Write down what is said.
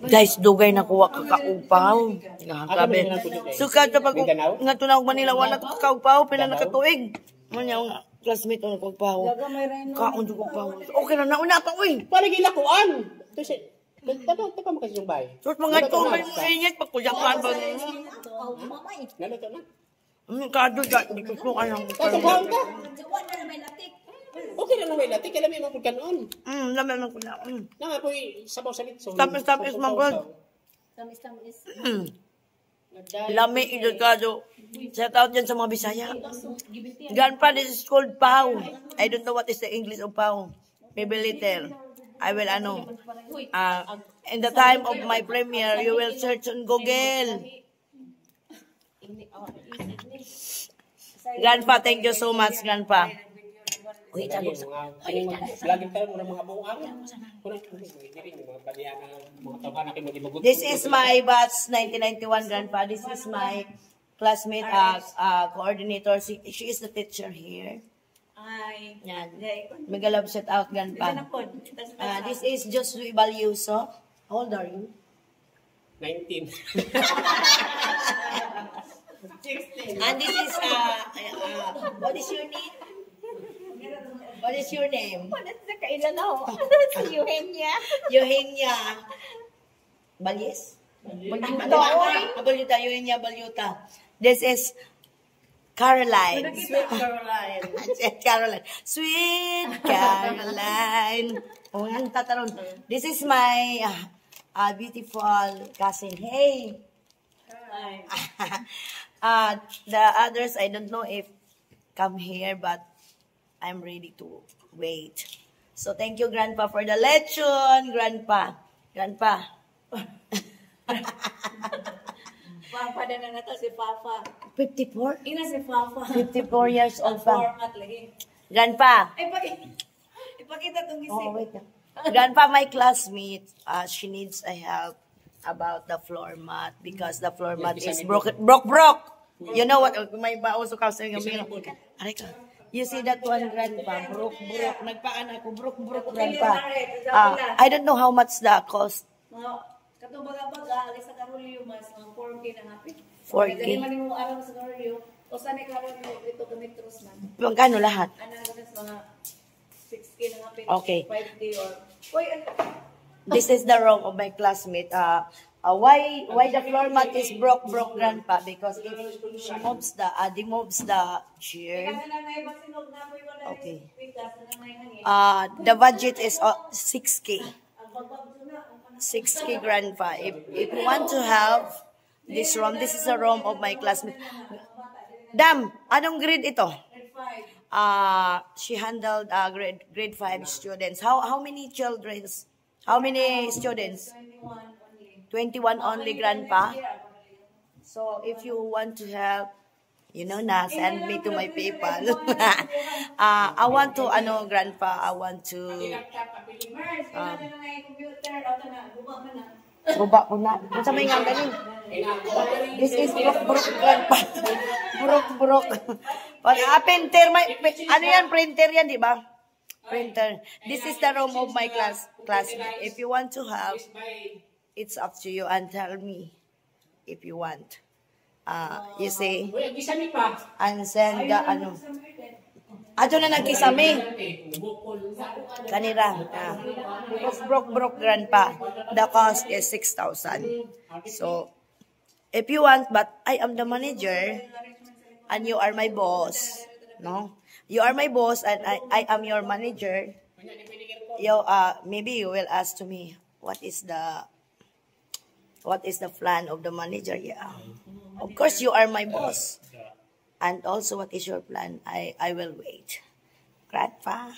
Guys, dugay na kuha kakaupaw. Grabe. So, kada pag nga tunawag Manila, wala to kakaupaw, pila nakatuig. Manya nga, classmate ko kakaupaw. Kaon to kakaupaw. Okay na, nauna pa, uy. Parang gilakuan. Taka mo kasi yung bahay. So, mga ito, may inyat, pagkuyakan ba? Naluto na. Kado dyan, di ko suka lang. Tatagawin ka. Okay na lang may latik, kailan may mapagka noon. Laman lang ko na. Nangapoy, sabaw sa litso. Tamis-tamis, mangkod. Tamis-tamis. Lami, idagado. Shout out dyan sa mga Bisaya. Grandpa, this is called Pau. I don't know what is the English of Pau. Maybe little. I will, in the time of my premiere, you will search on Google. Grandpa, thank you so much, Grandpa. Uy, lagi tayo mga buang. This is my batch 1991, Grandpa. This is my classmate, coordinator. She is the teacher here. Yan. Mega love shout out, Grandpa. This is Josué Balyuso. How old are you? 19. And this is, what is your name? What is your name? Eugenia. Eugenia. Balyes? Balyuta. Eugenia Balyuta. This is Caroline. Sweet Caroline. Caroline. Sweet Caroline. Oh, ang tataron. This is my beautiful cousin. Hey. The others, I don't know if come here, but I'm ready to wait. So, thank you, Grandpa, for the lechon, Grandpa. Grandpa. Papa na na to si Papa. 54? Ina si Papa. 54 years old pa. Format lagi. Grandpa. Ipakita tong gising. Oh, wait. Grandpa, my classmate, she needs a help about the floor mat because the floor mat is broke. You know what? May also kasi yung aray ka. You see that one, Grandpa? Broke. Nagpaan ako, broke, Grandpa. I don't know how much the cost. Katong baga-baga, sa karulyo mas, 4K na happy. 4K? Dali man yung araw sa karulyo, o saan ay karulyo, dito metros man. Magkano lahat? Ano, mga 6K na happy. Okay. 5K or... Uy, This is the room of my classmate. Why the floor mat is broke, Grandpa? Because if she moves the chair. Okay. The budget is 6K. 6K, Grandpa. If you want to have this room, this is the room of my classmate. Dam, anong grade ito? She handled grade 5 students. How many children? How many students? 21 only, Grandpa. So, if you want to help, you know na, send me to my PayPal. I want to, Grandpa, I want to, buba ko na. Kung sa may nga galing. This is broke, Grandpa. Broke. Printer, ano yan, printer yan, di ba? Printer. This is the room of my classmate. If you want to have, it's up to you and tell me if you want. You see, and send the, ato na nagkisami. Kanira. Broke, Grandpa. The cost is 6,000. So, if you want, but I am the manager, and you are my boss, no? You are my boss, and I am your manager. Maybe you will ask to me, what is the plan of the manager? Yeah. Of course, you are my boss. And also, what is your plan? I will wait. Grandpa.